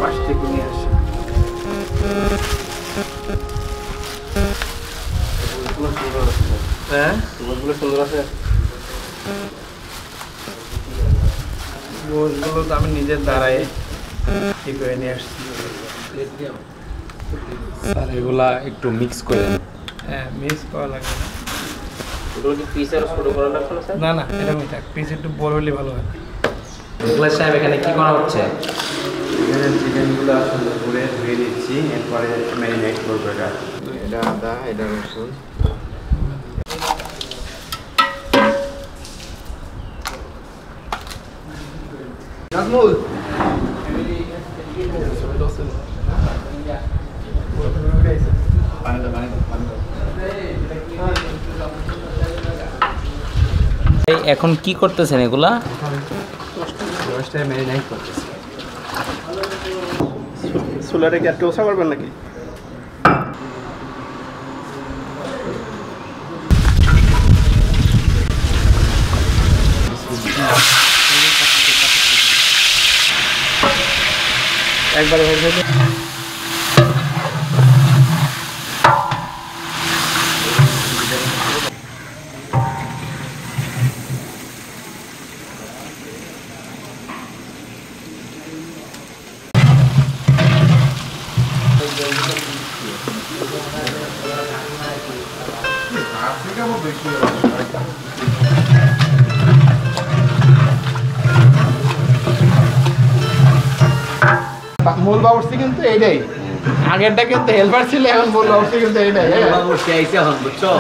পাশ থেকে নিয়ে আসে। হ্যাঁ সুন্দর আছে। গোছগুলো তো আমি নিজের দ্বারাই ঠিক করে নিয়ে আসছি। স্যার এগুলা একটু মিক্স করে হ্যাঁ মিক্স করা লাগবে না। এগুলো কি পিস আর ছোট করা লাগবে না স্যার? না না এরকমই থাক, পিস একটু বড় হলে ভালো হয়। মুখলেস সাহেব এখানে কি করা হচ্ছে? এখানে চিকেনগুলো সুন্দর করে ধুয়ে দিচ্ছি, এরপরে ম্যারিনেট করবো। এটা আদা, এটা রসুন। নাজমুল এখন কি করতেছেন এগুলা? ম্যারিনেট করতেছি। চুলাটা কি আর টোসা করবেন নাকি? একবারে হয়ে যাবে। মূল বাবুর্চি কিন্তু এইটাই, আগেরটা কিন্তু হেল্পার ছিল, এখন মূল বাবুর্চি কিন্তু এইটাই। বাবুর্চি আইছে এখন, বুঝছো?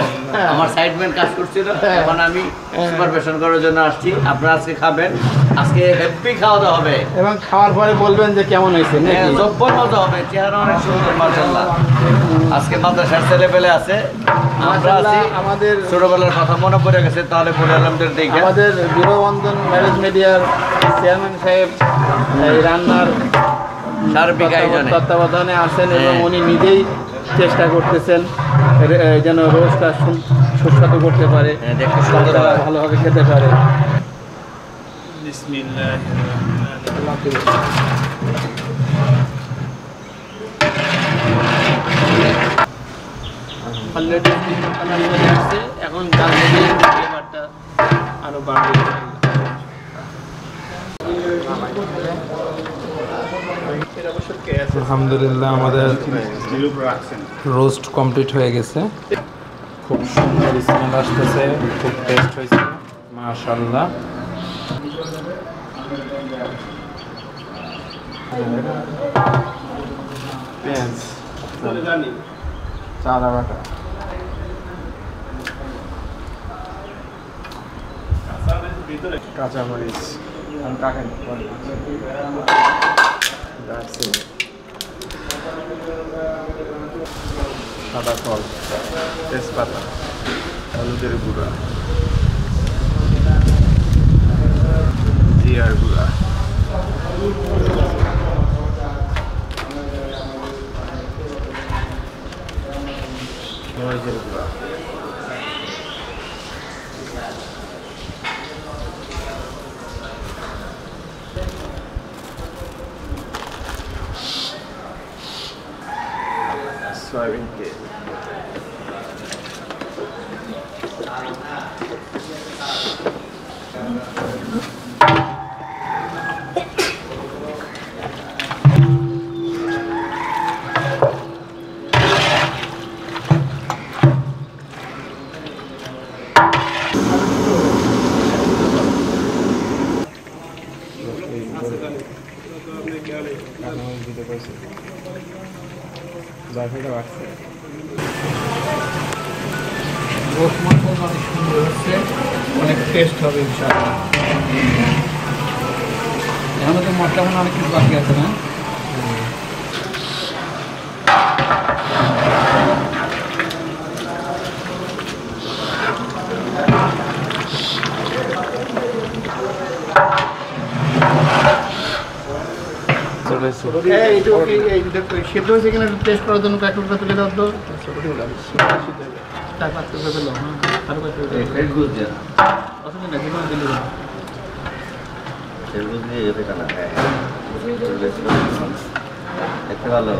আমার সাইডম্যান কাজ করছিল, এখন আমি সুপারভিশন করার জন্য আসছি। আপনারা আজকে খাবেন, আজকে হ্যাপি খাওয়া দাওয়া হবে এবং খাওয়ার পরে বলবেন যে কেমন হয়েছে। জব্বর মতো হবে, চেহারা অনেক সুন্দর মাশাআল্লাহ। আজকে মাদ্রাসার ছেলেপেলে আছে, আমরা আছি, আমাদের ছোটবেলার কথা মনে পড়ে গেছে, তাহলে বলে আলমদের দেখে আমাদের বীরবন্ধন ম্যারেজ মিডিয়ার চেয়ারম্যান সাহেব এই রান্নার সার্বিক আয়োজনে তত্ত্বাবধানে আছেন এবং উনি নিজেই চেষ্টা করতেছেন যেন রোজটা সুস্বাদু করতে পারে, দেখতে সুন্দর হয়, ভালোভাবে খেতে পারে। অলরেডি আসছে, এখন ফ্লেভারটা আরো বাড়বে। আলহামদুলিল্লাহ আমাদের রোস্ট কমপ্লিট হয়ে গেছে। খুব সুন্দর স্মেল আসতেছে, খুব টেস্ট হয়েছে মাশাআল্লাহ। পেঁয়াজ, চাদা বাটা, কাঁচামরিচ, সাদা ফল, তেজপাতা, হলুদের গুঁড়া, জিরার গুঁড়া, মরিচের গুঁড়া, সয়াবিন তেল, অনেক টেস্ট হবে ইনশাআল্লাহ। এখন তো মশলা মনে অনেক কিছু বাকি আছে না? সেদ্ধ হয়েছে কিনা টেস্ট করার জন্য কাকুটা তুলে দাও তো। দেখতে ভালো।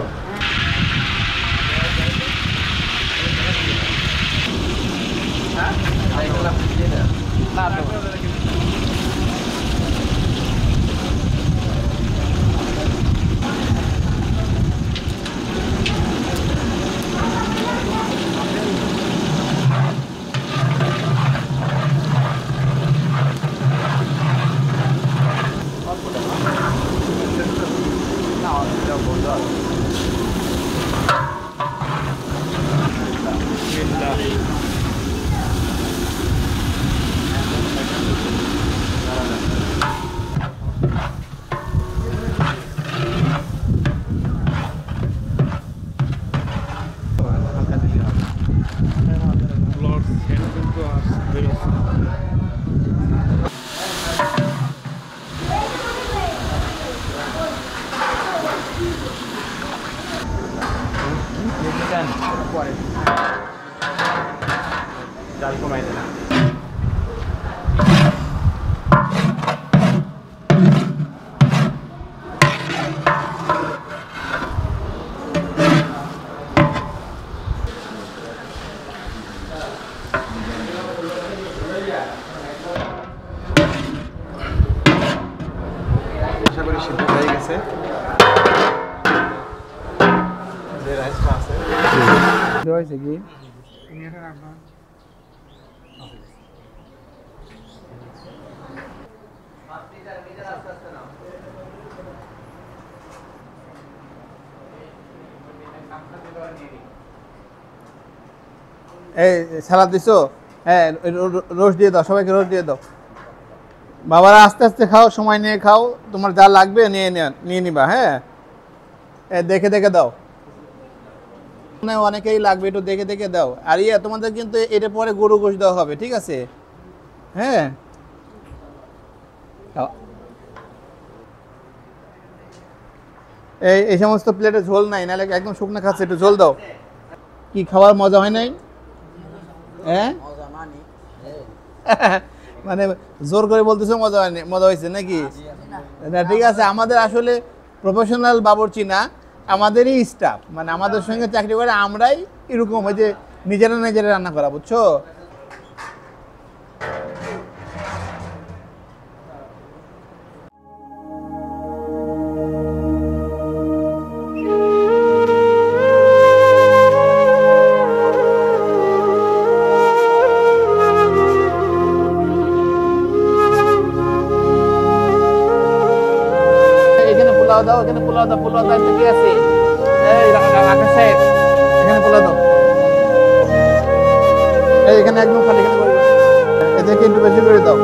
জাল কমাই দেন। আশা করি সিদ্ধ হয়ে গেছে। যে রাইসটা আছে হয়েছে কি এই সালাদ দিছো? হ্যাঁ, রোস্ট দিয়ে দাও, সবাইকে রোস্ট দিয়ে দাও। বাবারা আস্তে আস্তে খাও, সময় নিয়ে খাও, তোমার যা লাগবে নিয়ে নিবা। হ্যাঁ, দেখে দেখে দাও, অনেকেই লাগবে, একটু দেখে দেখে দাও। আর তোমাদের কিন্তু এটা পরে গরু গোশ দেওয়া হবে, ঠিক আছে? হ্যাঁ, এই সমস্ত প্লেটে ঝোল নাই, নাহলে একদম শুকনো খাচ্ছে, একটু ঝোল দাও। কি খাওয়ার মজা হয় নাই? হ্যাঁ, মানে জোর করে বলতেছো মজা হয়নি, মজা হয়েছে নাকি? না, ঠিক আছে। আমাদের আসলে প্রফেশনাল বাবুর্চি না, আমাদেরই স্টাফ, মানে আমাদের সঙ্গে চাকরি করে আমরাই এরকম হয় যে নিজেরা রান্না করা, বুঝছো? দাও, এখানে পোলাও দাও, পোলাও দাও, কি আছে? এই আকাশ সাহেব, এখানে পোলাও দাও। এই এখানে একদম খালি, এখানে করে দাও। এদেরকে একটু বেশি করে দাও,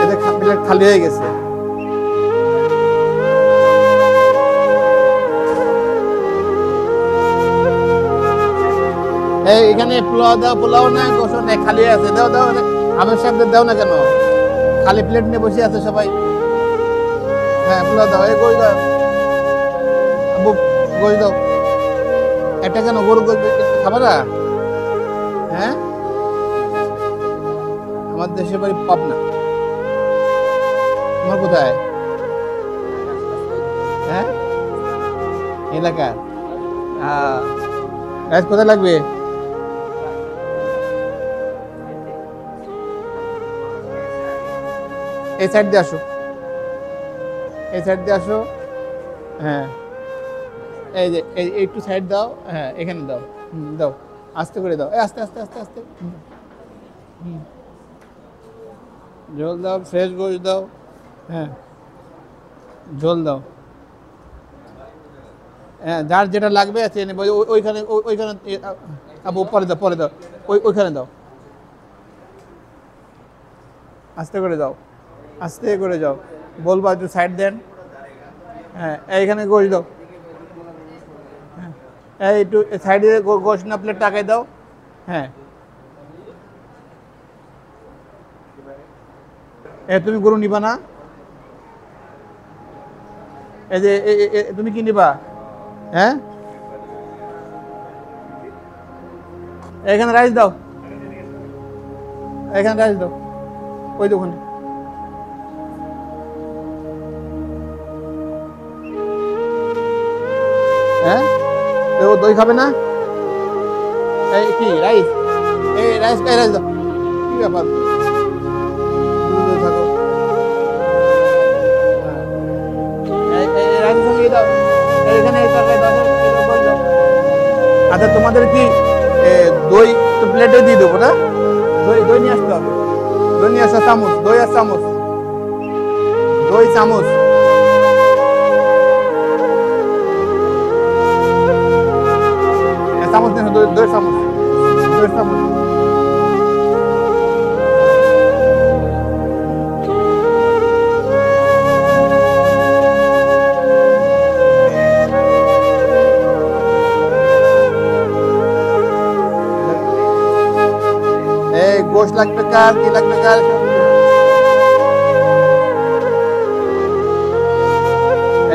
এদের প্লেট খালি হয়ে গেছে। এই এখানে পোলাও দাও, পোলাও না গোসল নেই, খালি আছে। দাও দাও, আমের সাহেবদের দাও না কেন? খালি প্লেট নিয়ে বসে আছে সবাই। হ্যাঁ, পোলাও দাও, এই গোশ দাও, আবু গোশ দাও। এটা কেন গরু গোশ খাবে না? হ্যাঁ, আমার দেশের বাড়ি পাবনা। তোমার কোথায়? হ্যাঁ, এলাকার। কোথায় লাগবে? এই সাইড দিয়ে আসো, এই সাইড দিয়ে আসো। হ্যাঁ, এই যে একটু সাইড দাও। হ্যাঁ, এখানে দাও, দাও, আস্তে করে দাও, আস্তে আস্তে আস্তে আস্তে। ঝোল দাও, ফ্রেশ গোশ দাও। হ্যাঁ, ঝোল দাও। হ্যাঁ, যার যেটা লাগবে আছে নেবে। ওইখানে ওইখানে আবু পরে দাও, পরে দাও, ওইখানে দাও। আস্তে করে দাও, আস্তে করে যাও। বলবা একটু সাইড দেন। হ্যাঁ, এইখানে গোশ দাও। হ্যাঁ, এই একটু সাইডে গোশ না প্লেট টাকাই দাও। হ্যাঁ, তুমি গরু নিবা না? এই যে তুমি কি নিবা? হ্যাঁ, এখানে রাইস দাও, এখানে রাইস দাও, ওই দোকানে। হ্যাঁ ও দই খাবে না? এই কি রাইস? এই রাইস দাও। কি ব্যাপার? দূরে থাকো। এই রাইস সঙ্গে দাও। এখানে এই তরকারি দাও, এটা বল দাও। আচ্ছা তোমাদের কি দই তো প্লেটে দিয়ে দেবো না? দই নিয়ে আসতে হবে। দই নিয়ে আসা চামচ, দই আর চামচ, দই চামচ। চামচ নিয়ে দই চামচ, দই চামচ। গোশ লাগবে কার, কি লাগবে কার?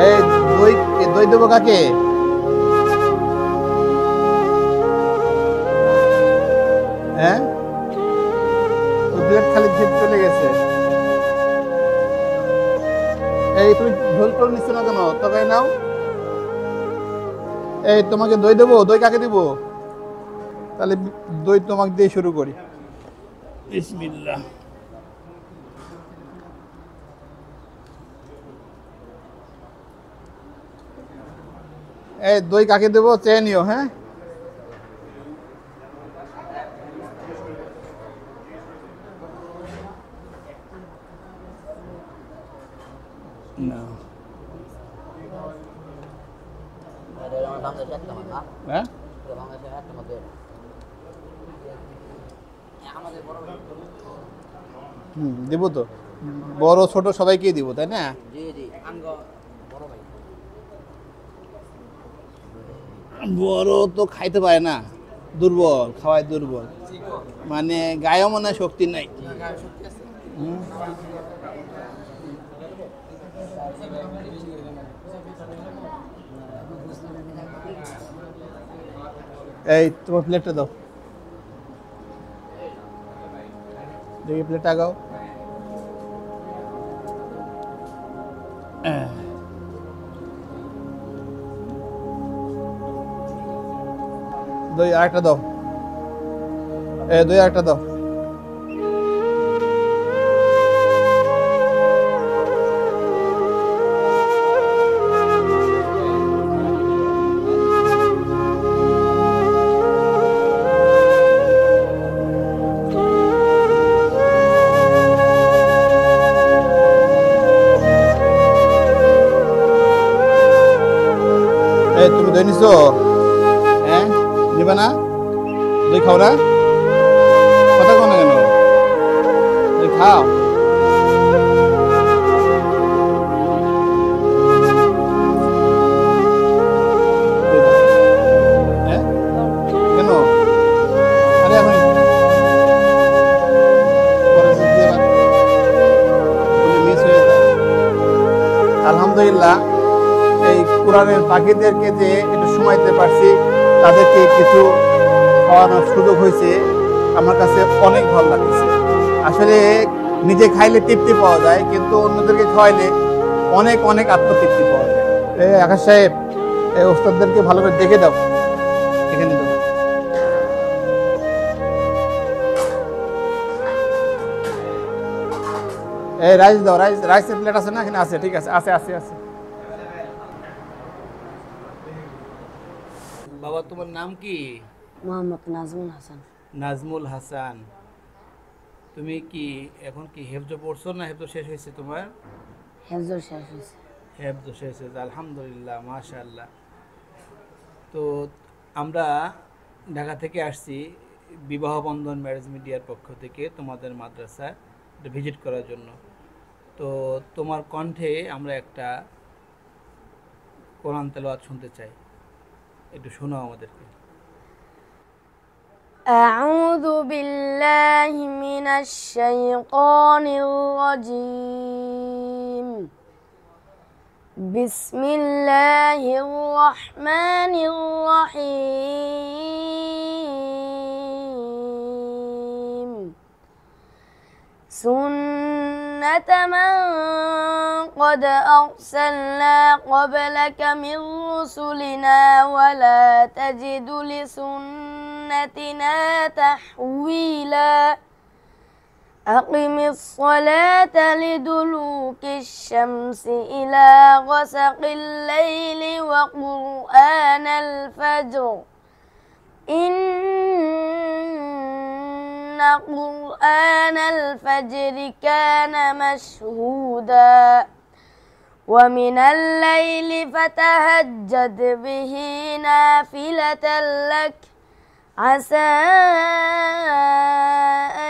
এই দই দেবো কাকে? হ্যাঁ প্লেট খালি চলে গেছে। এই তুমি ঝোল টোল নিচ্ছ না কেন? তরকারি নাও। এই তোমাকে দই দেবো, দই কাকে দিব? তাহলে দই তোমাকে দিয়ে শুরু করি। বিসমিল্লাহ। এই দই কাকে দেবো চেয়ে নিও। হ্যাঁ না হ্যাঁ দিব তো, বড় ছোট সবাইকেই দিব, তাই না? বড় তো খাইতে পারে না, দুর্বল, খাওয়ায় দুর্বল, মানে গায়েও মনে হয় শক্তি নাই। এই তোমার প্লেটটা দাও, দেখি প্লেট আগাও। দই আরেকটা দাও, দই আরেকটা দাও। তুমি দই নিছো? হ্যাঁ নিবা না? দই খাও না? কথা কও না কেন? দই খাও। হ্যাঁ কেন? আরে এখন মিস হয়ে যায়। আলহামদুলিল্লাহ এই কোরআনের পাখিদেরকে যে একটু সময় দিতে পারছি, তাদেরকে কিছু খাওয়ানোর সুযোগ হয়েছে, আমার কাছে অনেক ভালো লাগছে। আসলে নিজে খাইলে তৃপ্তি পাওয়া যায়, কিন্তু অন্যদেরকে খাওয়াইলে অনেক অনেক আত্মতৃপ্তি পাওয়া যায়। এই আকাশ সাহেব, এই ওস্তাদদেরকে ভালো করে দেখে দাও, এখানে দাও। এই রাইস দাও, রাইসের প্লেট আছে না? এখানে আছে, ঠিক আছে, আছে। বাবা তোমার নাম কি? মোহাম্মদ নাজমুল হাসান। নাজমুল হাসান। তুমি কি এখন কি হেফজ পড়ছো না হেফজ শেষ হয়েছে তোমার? হেফজ শেষ হয়েছে। হেফজ শেষ হয়েছে, আলহামদুলিল্লাহ, মাশাআল্লাহ। তো আমরা ঢাকা থেকে আসছি বিবাহ বন্ধন ম্যারেজ মিডিয়ার পক্ষ থেকে তোমাদের মাদ্রাসা ভিজিট করার জন্য। তো তোমার কণ্ঠে আমরা একটা কোরআন তেলাওয়াত শুনতে চাই, একটু শোনাও আমাদেরকে। أعوذ بالله من الشيطان الرجيم. بسم الله الرحمن الرحيم. سنة من قد أرسلنا قبلك من رسلنا ولا تجد لسنتنا تحويلا أقم الصلاة لدلوك الشمس إلى غسق الليل وقرآن الفجر إن قرآن الفجر كان مشهودا ومن الليل فتهجد به نافلة لك عسى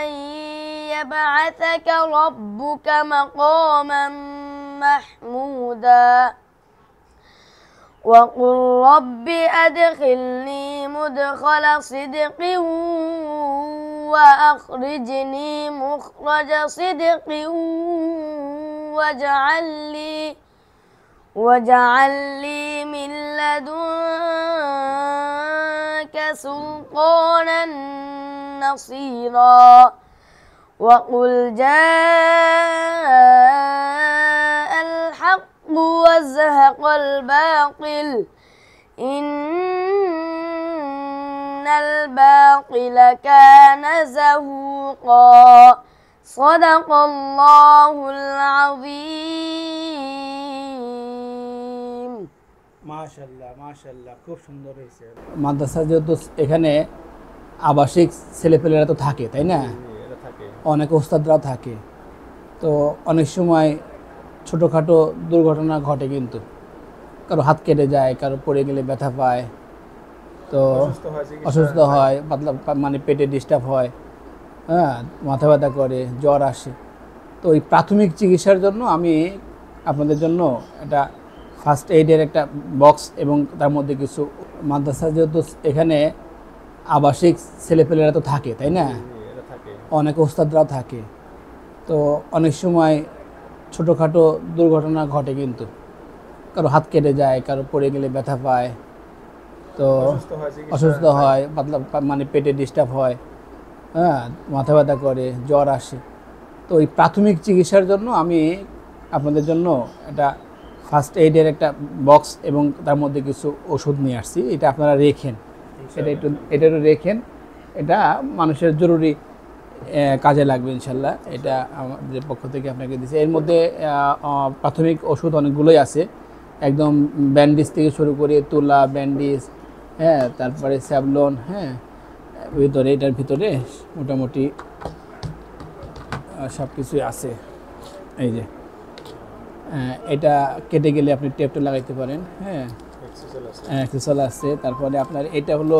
أن يبعثك ربك مقاما محمودا وقل رب أدخلني مدخل صدق وأخرجني مخرج صدق واجعل لي من لدنك سلطانا نصيرا وقل جاء الحق وزهق الباطل إن الباطل كان زهوقا صدق الله العظيم মাশাআল্লাহ খুব সুন্দর হয়েছে। মাদ্রাসা যেহেতু এখানে আবাসিক ছেলেপেলেরা তো থাকে, তাই না? অনেক ওস্তাদরা থাকে, তো অনেক সময় ছোটোখাটো দুর্ঘটনা ঘটে, কিন্তু কারো হাত কেটে যায়, কারো পড়ে গেলে ব্যথা পায়, তো অসুস্থ হয়, পাতলা মানে পেটে ডিস্টার্ব হয়, হ্যাঁ, মাথা ব্যথা করে, জ্বর আসে। তো ওই প্রাথমিক চিকিৎসার জন্য আমি আপনাদের জন্য একটা ফার্স্ট এইডের একটা বক্স এবং তার মধ্যে কিছু, মাদ্রাসা যেহেতু এখানে আবাসিক ছেলেপেলেরা তো থাকে, তাই না? অনেক ওস্তাদরাও থাকে, তো অনেক সময় ছোটোখাটো দুর্ঘটনা ঘটে, কিন্তু কারো হাত কেটে যায়, কারো পড়ে গেলে ব্যথা পায়, তো অসুস্থ হয়, পাতলা মানে পেটে ডিস্টার্ব হয়, হ্যাঁ, মাথা ব্যথা করে, জ্বর আসে। তো ওই প্রাথমিক চিকিৎসার জন্য আমি আপনাদের জন্য একটা ফার্স্ট এইডের একটা বক্স এবং তার মধ্যে কিছু ওষুধ নিয়ে আসছি। এটা আপনারা রেখেন, এটা একটু রেখেন, এটা মানুষের জরুরি কাজে লাগবে ইনশাল্লাহ। এটা আমাদের পক্ষ থেকে আপনাকে দিচ্ছে। এর মধ্যে প্রাথমিক ওষুধ অনেকগুলোই আছে, একদম ব্যান্ডেজ থেকে শুরু করে তুলা, ব্যান্ডেজ, হ্যাঁ, তারপরে স্যাভলন, হ্যাঁ, এটার ভিতরে মোটামুটি সব কিছুই আছে। এই যে এটা কেটে গেলে আপনি টেপটা লাগাইতে পারেন, হ্যাঁ, এক্সেসল আছে। তারপরে আপনার এটা হলো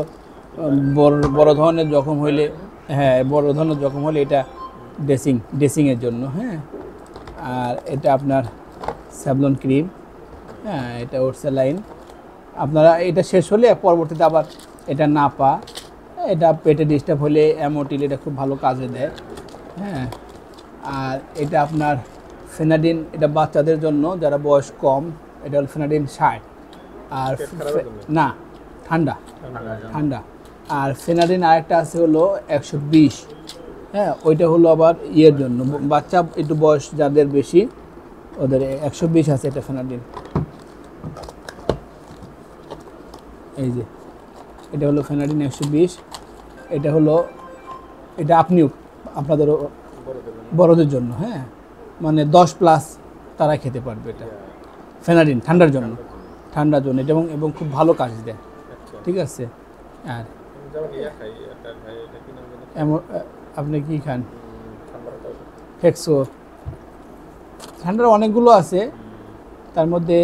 বড় ধরনের জখম হইলে, হ্যাঁ, বড় ধরনের জখম হলে এটা ড্রেসিংয়ের জন্য, হ্যাঁ। আর এটা আপনার স্যাভলন ক্রিম, হ্যাঁ, এটা ওরসেলাইন। আপনারা এটা শেষ হলে পরবর্তীতে আবার এটা নাপা, এটা পেটে ডিস্টার্ব হলে অ্যামোটিল, এটা খুব ভালো কাজে দেয়, হ্যাঁ। আর এটা আপনার ফেনাডিন, এটা বাচ্চাদের জন্য যারা বয়স কম, এটা হলো ফেনাডিন 60। আর না, ঠান্ডা। আর ফেনাডিন আরেকটা আছে হলো 120, হ্যাঁ, ওইটা হলো আবার ইয়ের জন্য, বাচ্চা একটু বয়স যাদের বেশি ওদের 120 আছে এটা ফেনাডিন। এই যে এটা হলো ফেনাডিন 120, এটা আপনিও আপনাদের বড়দের জন্য, হ্যাঁ, মানে 10+ তারা খেতে পারবে। এটা ফেনাডিন ঠান্ডার জন্য এটা, এবং খুব ভালো কাজ দেয়, ঠিক আছে। আর আপনি কি খান? হেক্সো, ঠান্ডার অনেকগুলো আছে, তার মধ্যে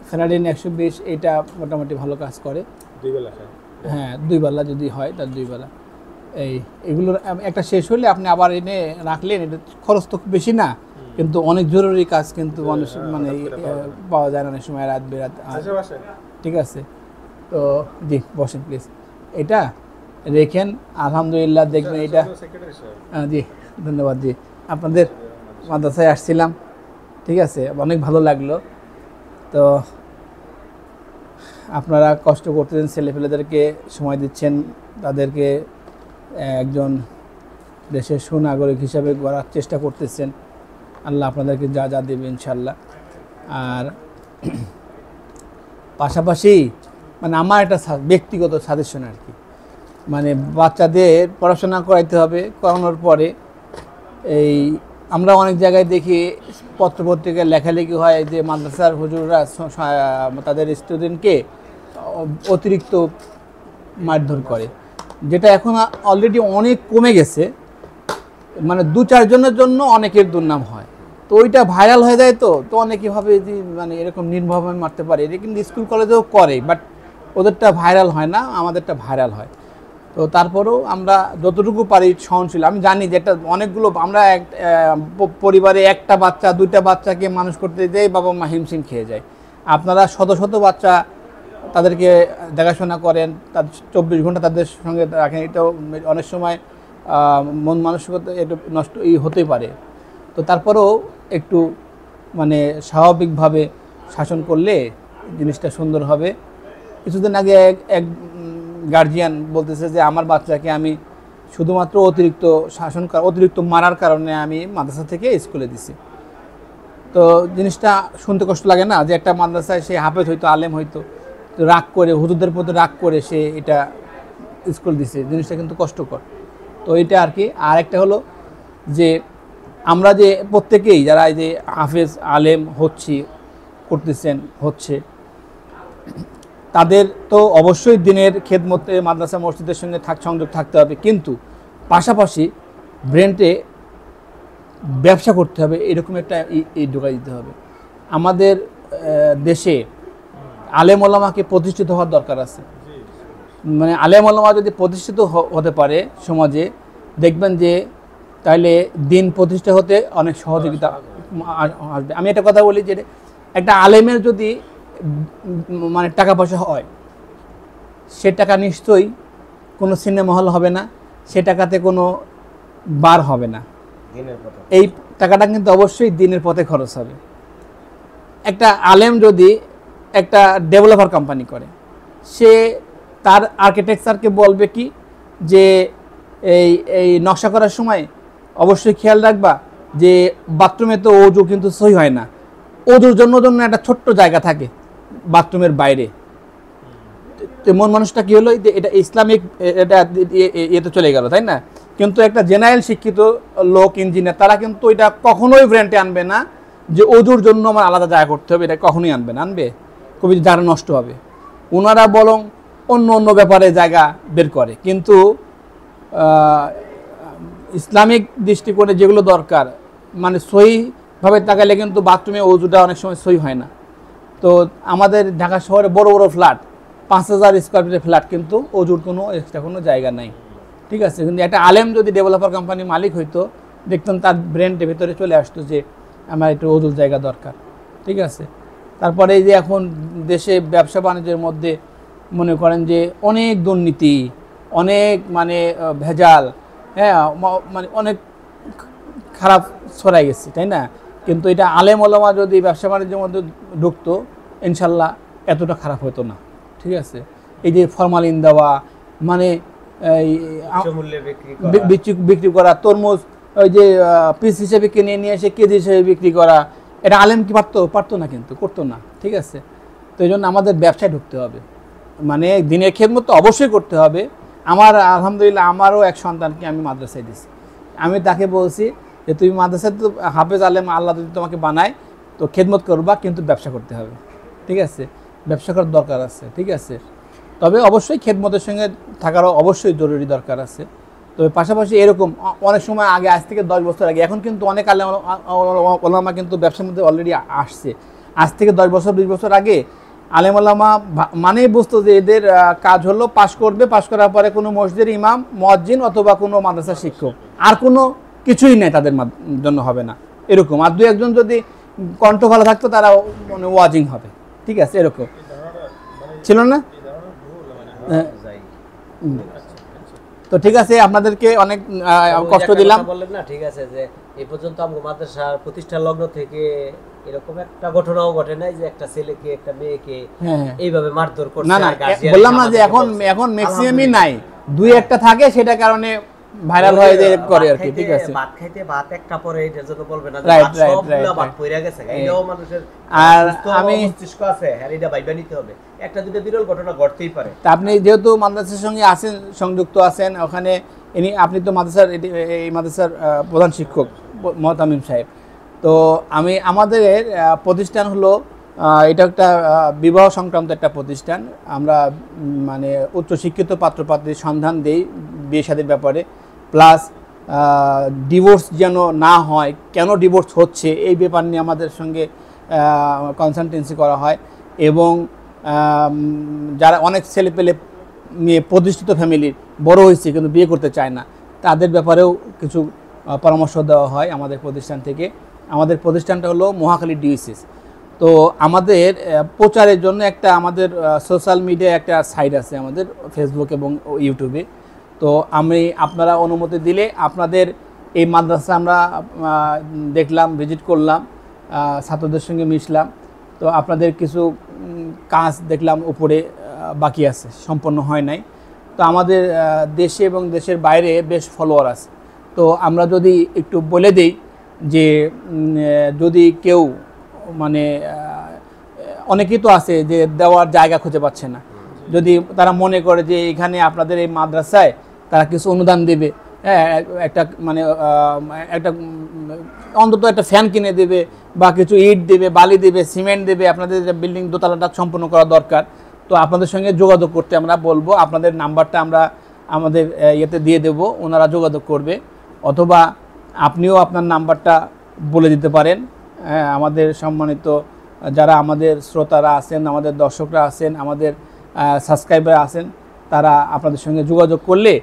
ফেনাডিন 120 এটা মোটামুটি ভালো কাজ করে। হ্যাঁ, 2 বেলা যদি হয় তার 2 বেলা। এগুলোর একটা শেষ হলে আপনি আবার এনে রাখলেন, এটা খরচ তো খুব বেশি না, কিন্তু অনেক জরুরি কাজ, কিন্তু মানুষ মানে পাওয়া যায় না অনেক সময়, রাত বেরাত। ঠিক আছে, তো জি বসেন প্লিজ, এটা রেখেন। আলহামদুলিল্লাহ দেখবেন এটা, জি ধন্যবাদ। জি, আপনাদের মাদ্রাসায় আসছিলাম, ঠিক আছে, অনেক ভালো লাগলো। তো আপনারা কষ্ট করতেছেন, ছেলেপেলেদেরকে সময় দিচ্ছেন, তাদেরকে একজন দেশের সুনাগরিক হিসাবে গড়ার চেষ্টা করতেছেন। আল্লাহ আপনাদেরকে যা যা দেবে ইনশাল্লাহ। আর পাশাপাশি মানে আমার একটা ব্যক্তিগত সাজেশন আর কি, মানে বাচ্চাদের পড়াশোনা করাইতে হবে। করানোর পরে এই আমরা অনেক জায়গায় দেখি পত্রপত্রিকায় লেখালেখি হয় যে মাদ্রাসার হুজুররা তাদের স্টুডেন্টকে অতিরিক্ত মারধর করে, যেটা এখন অলরেডি অনেক কমে গেছে। মানে 2-4 জনের জন্য অনেকের দুর্নাম হয়, তো ওইটা ভাইরাল হয়ে যায়। তো অনেকে ভাবে যে মানে এরকম নির্মমভাবে মারতে পারে, এটা কিন্তু স্কুল কলেজেও করে, বাট ওদেরটা ভাইরাল হয় না, আমাদেরটা ভাইরাল হয়। তো তারপরেও আমরা যতটুকু পারি সহনশীল। আমি জানি যে একটা অনেকগুলো আমরা পরিবারে একটা বাচ্চা 2টা বাচ্চাকে মানুষ করতে যাই, বাবা মা হিমশিম খেয়ে যায়। আপনারা শত শত বাচ্চা তাদেরকে দেখাশোনা করেন, তাদের 24 ঘন্টা তাদের সঙ্গে রাখেন, এটাও অনেক সময় মন মানসিকতা একটু নষ্ট হতেই পারে। তো তারপরেও একটু মানে স্বাভাবিকভাবে শাসন করলে জিনিসটা সুন্দর হবে। কিছুদিন আগে এক গার্জিয়ান বলতেছে যে আমার বাচ্চাকে আমি শুধুমাত্র অতিরিক্ত মারার কারণে আমি মাদ্রাসা থেকে স্কুলে দিছি। তো জিনিসটা শুনতে কষ্ট লাগে না, যে একটা মাদ্রাসায় সে হাফেজ হইতো, আলেম হইতো, তো রাগ করে হুজুরদের প্রতি রাগ করে সে এটা স্কুল দিছে, জিনিসটা কিন্তু কষ্টকর। তো এটা আর কি। আর একটা হলো যে আমরা যে প্রত্যেকেই যারা এই যে হাফেজ আলেম হচ্ছে তাদের তো অবশ্যই দিনের খেদমতে মাদ্রাসা মসজিদের সঙ্গে সংযোগ থাকতে হবে, কিন্তু পাশাপাশি ব্রেনটে ব্যবসা করতে হবে, এরকম একটা ঢোকাই দিতে হবে। আমাদের দেশে আলেম ওলামাকে প্রতিষ্ঠিত হওয়ার দরকার আছে। মানে আলেম ওলামা যদি প্রতিষ্ঠিত হতে পারে সমাজে, দেখবেন যে তাহলে দিন প্রতিষ্ঠা হতে অনেক সহযোগিতা আসবে। আমি একটা কথা বলি যে একটা আলেমের যদি মানে টাকা পয়সা হয়, সে টাকা নিশ্চয়ই কোনো সিনেমা হল হবে না, সে টাকাতে কোনো বার হবে না, এই টাকাটা কিন্তু অবশ্যই দিনের পথে খরচ হবে। একটা আলেম যদি একটা ডেভেলপার কোম্পানি করে, সে তার আর্কিটেকচারকে বলবে কি যে এই নকশা করার সময় অবশ্যই খেয়াল রাখবা যে বাথরুমে তো অজু কিন্তু সই হয় না, অজুর জন্য একটা ছোট্ট জায়গা থাকে বাথরুমের বাইরে। মন মানুষটা কি হলো, এটা ইসলামিক এটা এতে চলে গেল, তাই না? কিন্তু একটা জেনারেল শিক্ষিত লোক ইঞ্জিনিয়ার, তারা কিন্তু এটা কখনোই ব্র্যান্ডে আনবে না যে অজুর জন্য আমার আলাদা জায়গা করতে হবে, এটা কখনোই আনবে খুবই জায়গা নষ্ট হবে। ওনারা বরং অন্য ব্যাপারে জায়গা বের করে। কিন্তু ইসলামিক দৃষ্টিকোণে যেগুলো দরকার, মানে সহিভাবে তাকালে কিন্তু বাথরুমে অজুটা অনেক সময় সহি হয় না। তো আমাদের ঢাকা শহরে বড় বড় ফ্ল্যাট, 5000 স্কোয়ার ফিটের ফ্ল্যাট, কিন্তু অজুর কোনো এক্সট্রা কোনো জায়গা নাই, ঠিক আছে? কিন্তু একটা আলেম যদি ডেভেলপার কোম্পানির মালিক হইতো, দেখতেন তার ব্রেনটের ভিতরে চলে আসতো যে আমার একটু অজুর জায়গা দরকার, ঠিক আছে? তারপরে এই যে এখন দেশে ব্যবসা বাণিজ্যের মধ্যে মনে করেন যে অনেক দুর্নীতি, অনেক মানে ভেজাল, হ্যাঁ, মানে অনেক খারাপ ছড়াই গেছে, তাই না? কিন্তু এটা আলেম ওলামা যদি ব্যবসা বাণিজ্যের মধ্যে ঢুকতো, ইনশাল্লাহ এতটা খারাপ হতো না, ঠিক আছে? এই যে ফরমালিন দেওয়া, মানে বিক্রি করা, তরমুজ ওই যে পিস হিসেবে কিনে নিয়ে এসে কেজি হিসেবে বিক্রি করা, এটা আলেম কি পারতো না, কিন্তু করতো না, ঠিক আছে? তো এই জন্য আমাদের ব্যবসায় ঢুকতে হবে, মানে দিনের খেদমত তো অবশ্যই করতে হবে। আমার আলহামদুলিল্লাহ আমারও এক সন্তানকে আমি মাদ্রাসায় দিছি। আমি তাকে বলছি যে তুমি মাদ্রাসায় তো হাফেজ আলেম আল্লাহ যদি তোমাকে বানায়, তো খেদমত করবা, কিন্তু ব্যবসা করতে হবে, ঠিক আছে? ব্যবসা করার দরকার আছে, ঠিক আছে? তবে অবশ্যই খেদমতের সঙ্গে থাকারও অবশ্যই জরুরি দরকার আছে। তবে পাশাপাশি এরকম অনেক সময় আগে, আজ থেকে 10 বছর আগে, এখন কিন্তু অনেক আলেম ওলামা কিন্তু ব্যবসার মধ্যে অলরেডি আসছে। আজ থেকে 10 বছর 20 বছর আগে আলেম ওলামা মানেই বুঝতো যে এদের কাজ হলো পাশ করবে, পাশ করার পরে কোনো মসজিদের ইমাম, মুয়াজ্জিন অথবা কোনো মাদ্রাসা শিক্ষক, আর কোনো কিছুই নেই তাদের জন্য হবে না, এরকম। আর 2-1 জন যদি কণ্ঠ ভালো থাকতো, তারা মানে ওয়াজিং হবে, ঠিক আছে? এরকম ছিল না? তো ঠিক আছে, আপনাদেরকে অনেক কষ্ট দিলাম। বললেন না, ঠিক আছে, যে এই পর্যন্ত আমরা মাদ্রাসার প্রতিষ্ঠা লগ্ন থেকে এরকম একটা ঘটনাও ঘটে নাই যে একটা ছেলেকে একটা মেয়েকে এইভাবে মারধর করছে। না, বললাম না যে এখন ম্যাক্সিমামই নাই, 2-1টা থাকে, সেটা কারণে ভাইরাল হয়ে যে করে আর কি, ঠিক আছে। ভাত খাইতে ভাত একটা পরে এটার জন্য বলবে না যে Right, ভাত right, সবগুলা right, ভাত right. পইরা গেছে, এটাও মানুষের আর সুস্থ আমি মস্তিষ্ক আছে, আর এটা ভাইবা নিতে হবে। একটা দুটো বিরল ঘটনা ঘটতেই পারে। তা আপনি যেহেতু মাদ্রাসার সঙ্গে আছেন, সংযুক্ত আছেন ওখানে, আপনি তো মাদ্রাসার এই মাদ্রাসার প্রধান শিক্ষক মহতামিম সাহেব। তো আমাদের প্রতিষ্ঠান হলো এটা একটা বিবাহ সংক্রান্ত একটা প্রতিষ্ঠান। আমরা মানে উচ্চশিক্ষিত পাত্রপাত্রীর সন্ধান দেই বিয়ে শাদীর ব্যাপারে, প্লাস ডিভোর্স যেন না হয়, কেন ডিভোর্স হচ্ছে এই ব্যাপার নিয়ে আমাদের সঙ্গে কনসালটেন্সি করা হয়। এবং যারা অনেক ছেলেপেলে মেয়ে প্রতিষ্ঠিত ফ্যামিলির বড় হয়েছে কিন্তু বিয়ে করতে চায় না, তাদের ব্যাপারেও কিছু পরামর্শ দেওয়া হয় আমাদের প্রতিষ্ঠান থেকে। আমাদের প্রতিষ্ঠানটা হলো মহাখালী ডিওসিস। তো আমাদের প্রচারের জন্য একটা আমাদের সোশ্যাল মিডিয়ায় একটা সাইট আছে আমাদের, ফেসবুক এবং ইউটিউবে। তো আপনারা অনুমতি দিলে আপনাদের এই মাদ্রাসা আমরা দেখলাম, ভিজিট করলাম, ছাত্রদের সঙ্গে মিশলাম। তো আপনাদের কিছু কাজ দেখলাম উপরে বাকি আছে, সম্পন্ন হয় নাই। তো আমাদের দেশে এবং দেশের বাইরে বেশ ফলোয়ার আছে। তো আমরা যদি একটু বলে দিই যে যদি কেউ মানে অনেকেই তো আছে যে দেওয়ার জায়গা খুঁজে পাচ্ছে না, যদি তারা মনে করে যে এখানে আপনাদের এই মাদ্রাসায় তারা কিছু অনুদান দেবে, হ্যাঁ, একটা মানে একটা অন্তত একটা ফ্যান কিনে দেবে বা কিছু ইট দেবে, বালি দেবে, সিমেন্ট দেবে, আপনাদের বিল্ডিং দোতলাটা সম্পূর্ণ করা দরকার। তো আপনাদের সঙ্গে যোগাযোগ করতে আমরা বলবো, আপনাদের নাম্বারটা আমরা আমাদের ইয়েতে দিয়ে দেব, ওনারা যোগাযোগ করবে। অথবা আপনিও আপনার নাম্বারটা বলে দিতে পারেন। আমাদের সম্মানিত যারা আমাদের শ্রোতারা আছেন, আমাদের দর্শকরা আছেন, আমাদের সাবস্ক্রাইবার আছেন, তারা আপনাদের সঙ্গে যোগাযোগ করলে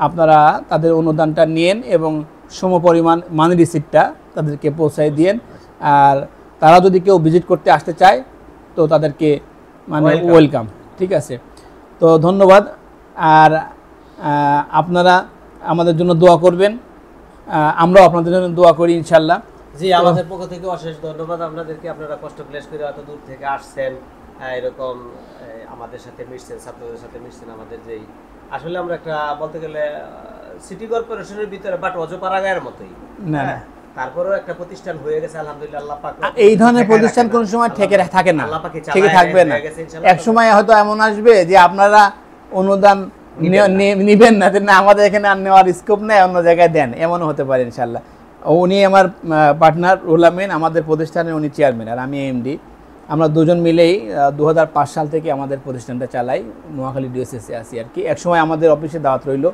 আপনারা তাদের অনুদানটা নিয়েন এবং সমপরিমাণ মানি রিসিপ্টটা তাদেরকে পৌঁছায় দিয়েন। আর তারা যদি কেউ ভিজিট করতে আসতে চায় তো তাদেরকে মানে ওয়েলকাম, ঠিক আছে। তো ধন্যবাদ। আর আপনারা আমাদের জন্য দোয়া করবেন, আমরাও আপনাদের জন্য দোয়া করি ইনশাল্লাহ। জি, আমাদের পক্ষ থেকে অশেষ ধন্যবাদ আপনাদেরকে। আপনারা কষ্ট ক্লেশ করে এত দূর থেকে আসছেন, এরকম আমাদের সাথে মিশছেন, ছাত্রদের সাথে মিশছেন। আমাদের যেই আসলে আমরা একটা বলতে গেলে সিটি কর্পোরেশনের ভিতরে বাট অজপাড়াগাঁয়ের মতোই না, তারপরেও একটা প্রতিষ্ঠান হয়ে গেছে আলহামদুলিল্লাহ। আল্লাহ পাক এই ধরনের প্রতিষ্ঠান কোন সময় ঠেকে থাকে না, ঠেকে থাকবে না। এক সময় হয়তো এমন আসবে যে আপনারা অনুদান নিবেন না, যে না আমাদের এখানে আর নেওয়ার স্কোপ নেই, অন্য জায়গায় দেন, এমনও হতে পারে ইনশাল্লাহ। উনি আমার পার্টনার রুহুল আমিন, আমাদের প্রতিষ্ঠানের উনি চেয়ারম্যান আর আমি এমডি। আমরা দুজন মিলেই 2005 সাল থেকে আমাদের প্রতিষ্ঠানটা চালাই, নোয়াখালী ডিওসিসে আছি আর কি। একসময় আমাদের অফিসে দাওয়াত রইল,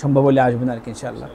সম্ভব হলে আসবেন আর কি ইনশাল্লাহ।